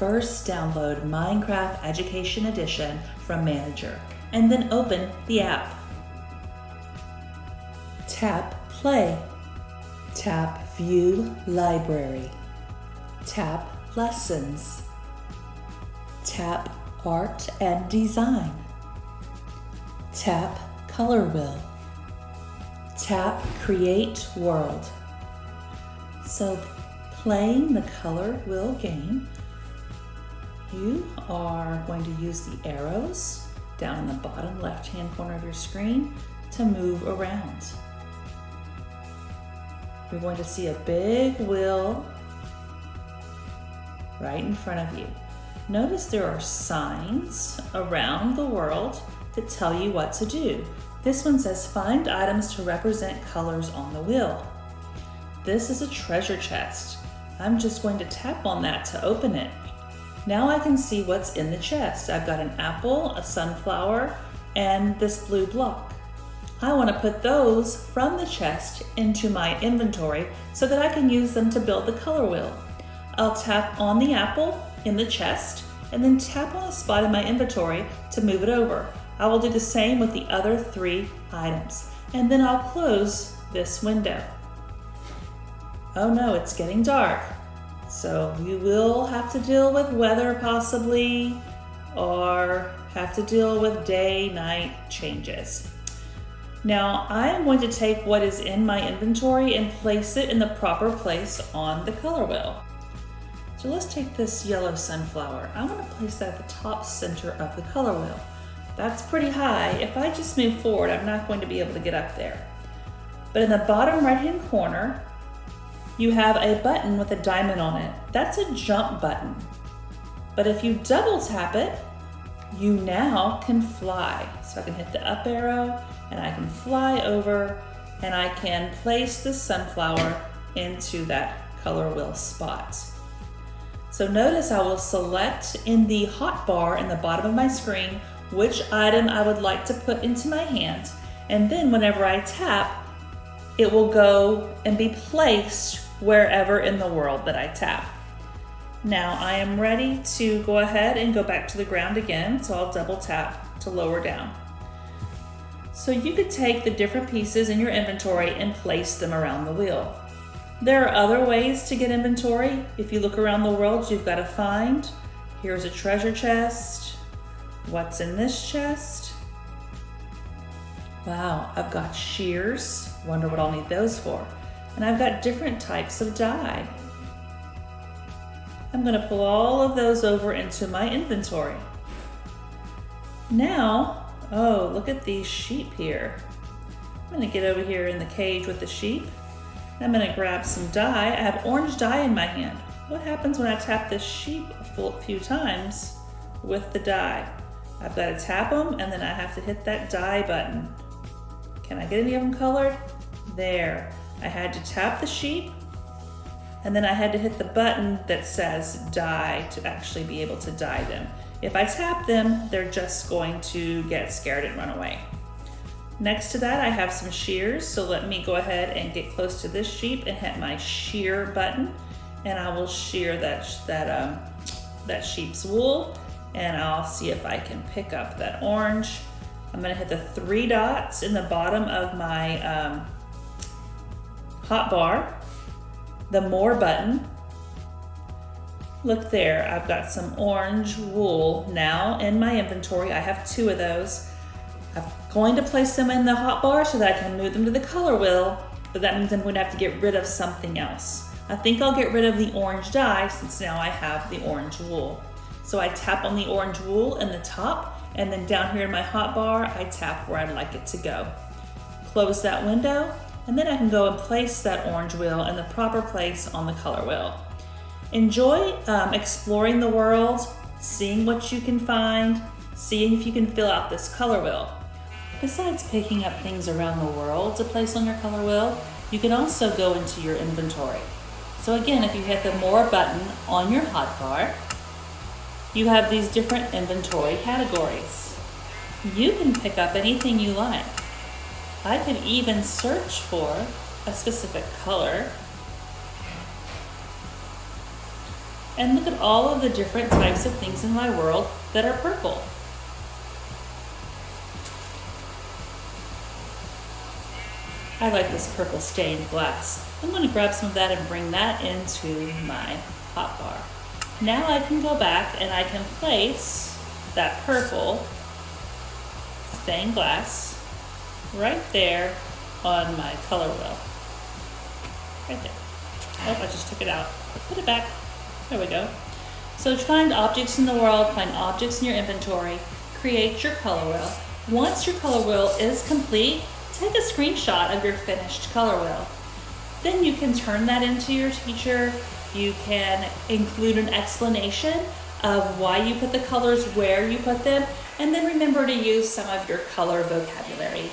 First, download Minecraft Education Edition from Manager, and then open the app. Tap Play. Tap View Library. Tap Lessons. Tap Art and Design. Tap Color Wheel. Tap Create World. So playing the Color Wheel game, you are going to use the arrows down in the bottom left-hand corner of your screen to move around. You're going to see a big wheel right in front of you. Notice there are signs around the world that tell you what to do. This one says find items to represent colors on the wheel. This is a treasure chest. I'm just going to tap on that to open it. Now I can see what's in the chest. I've got an apple, a sunflower, and this blue block. I want to put those from the chest into my inventory so that I can use them to build the color wheel. I'll tap on the apple in the chest and then tap on a spot in my inventory to move it over. I will do the same with the other 3 items, and then I'll close this window. Oh no, it's getting dark. So you will have to deal with weather possibly, or have to deal with day-night changes. Now I'm going to take what is in my inventory and place it in the proper place on the color wheel. So let's take this yellow sunflower. I want to place that at the top center of the color wheel. That's pretty high. If I just move forward, I'm not going to be able to get up there. But in the bottom right-hand corner, you have a button with a diamond on it. That's a jump button. But if you double tap it, you now can fly. So I can hit the up arrow and I can fly over and I can place the sunflower into that color wheel spot. So notice I will select in the hotbar in the bottom of my screen which item I would like to put into my hand, and then whenever I tap, it will go and be placed wherever in the world that I tap. Now I am ready to go ahead and go back to the ground again, so I'll double tap to lower down. So you could take the different pieces in your inventory and place them around the wheel. There are other ways to get inventory. If you look around the world, you've got to find, here's a treasure chest. What's in this chest? Wow, I've got shears. Wonder what I'll need those for. And I've got different types of dye. I'm going to pull all of those over into my inventory. Now, oh, look at these sheep here. I'm going to get over here in the cage with the sheep. I'm going to grab some dye. I have orange dye in my hand. What happens when I tap this sheep a few times with the dye? I've got to tap them and then I have to hit that dye button. Can I get any of them colored? There. I had to tap the sheep and then I had to hit the button that says dye to actually be able to dye them. If I tap them, they're just going to get scared and run away. Next to that, I have some shears, so let me go ahead and get close to this sheep and hit my shear button, and I will shear that sheep's wool, and I'll see if I can pick up that orange. I'm gonna hit the 3 dots in the bottom of my hotbar, the more button. Look there, I've got some orange wool now in my inventory. I have 2 of those. I'm going to place them in the hotbar so that I can move them to the color wheel, but that means I'm going to have to get rid of something else. I think I'll get rid of the orange dye since now I have the orange wool. So I tap on the orange wool in the top, and then down here in my hotbar, I tap where I'd like it to go. Close that window, and then I can go and place that orange wheel in the proper place on the color wheel. Enjoy exploring the world, seeing what you can find, seeing if you can fill out this color wheel. Besides picking up things around the world to place on your color wheel, you can also go into your inventory. So again, if you hit the more button on your hotbar, you have these different inventory categories. You can pick up anything you like. I could even search for a specific color And look at all of the different types of things in my world that are purple. I like this purple stained glass. I'm going to grab some of that and bring that into my hot bar. Now I can go back and I can place that purple stained glass right there on my color wheel. Right there. Oh, I just took it out. Put it back. There we go. So to find objects in the world, find objects in your inventory, create your color wheel. Once your color wheel is complete, take a screenshot of your finished color wheel. Then you can turn that into your teacher. You can include an explanation of why you put the colors where you put them, and then remember to use some of your color vocabulary.